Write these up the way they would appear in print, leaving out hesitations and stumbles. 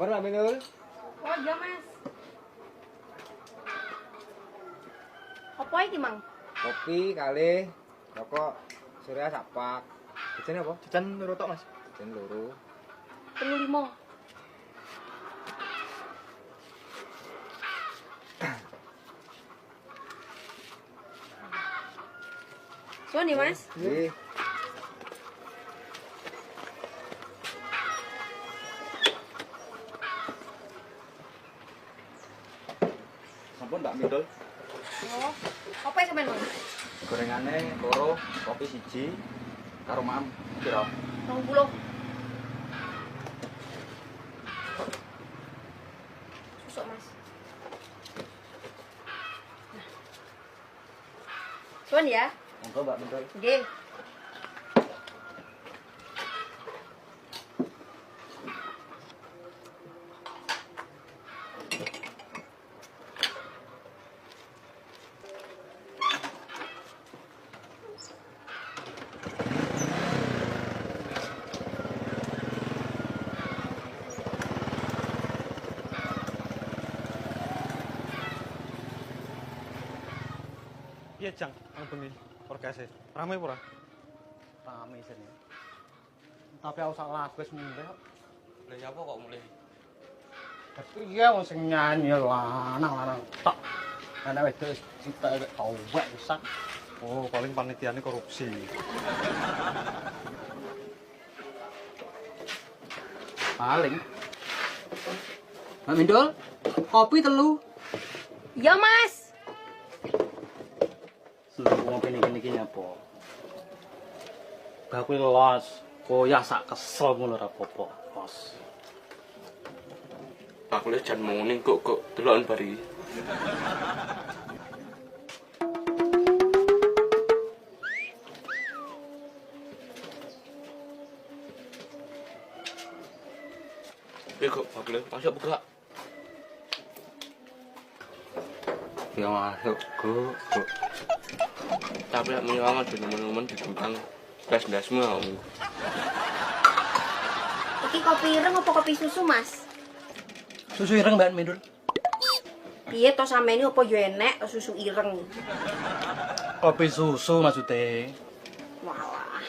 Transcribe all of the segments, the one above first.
Sabar Mbak Minul. Oh iya Mas. Apa iki Mang? Kopi kali rokok surya sapak. Jajan apa? Jajan rotok Mas. Jajan loro. 35. Suwun nih Mas. Nggih. Sampun Mbak Mindul. Oh, apa yang sampean Mang? Gorengane loro, kopi siji, karo maem pira? 20. Susuk Mas. Nah. Suwun ya. Monggo Mbak Mindul. Nggih. Iya Jang, ang bengi orkese. Rame ora? Rame sini. Tapi aku sak lagu wis mulai kok. Lah ya apa kok mulai? Tapi iya wong sing nyanyi lanang-lanang tok. Ana wedok sitok towek sak. Oh, paling panitiane korupsi. Paling. Mbak Mindul, kopi telu. Iya Mas. Wong kene-kene apa? Bakul los, koyah sak kesel ngono ora apa-apa, Bos. Aku le jan muni kok deloken bari. Kok aku le masuk buka. Ya masuk, Kok. Tapi nek menyang aja nemen-nemen digutang blas-blas mau. Iki kopi ireng apa kopi susu Mas? Susu ireng Mbak Mindul. Piye to sampeyan apa yo enek susu ireng? Kopi susu maksudnya. Walah.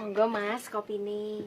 Monggo Mas, kopi ini.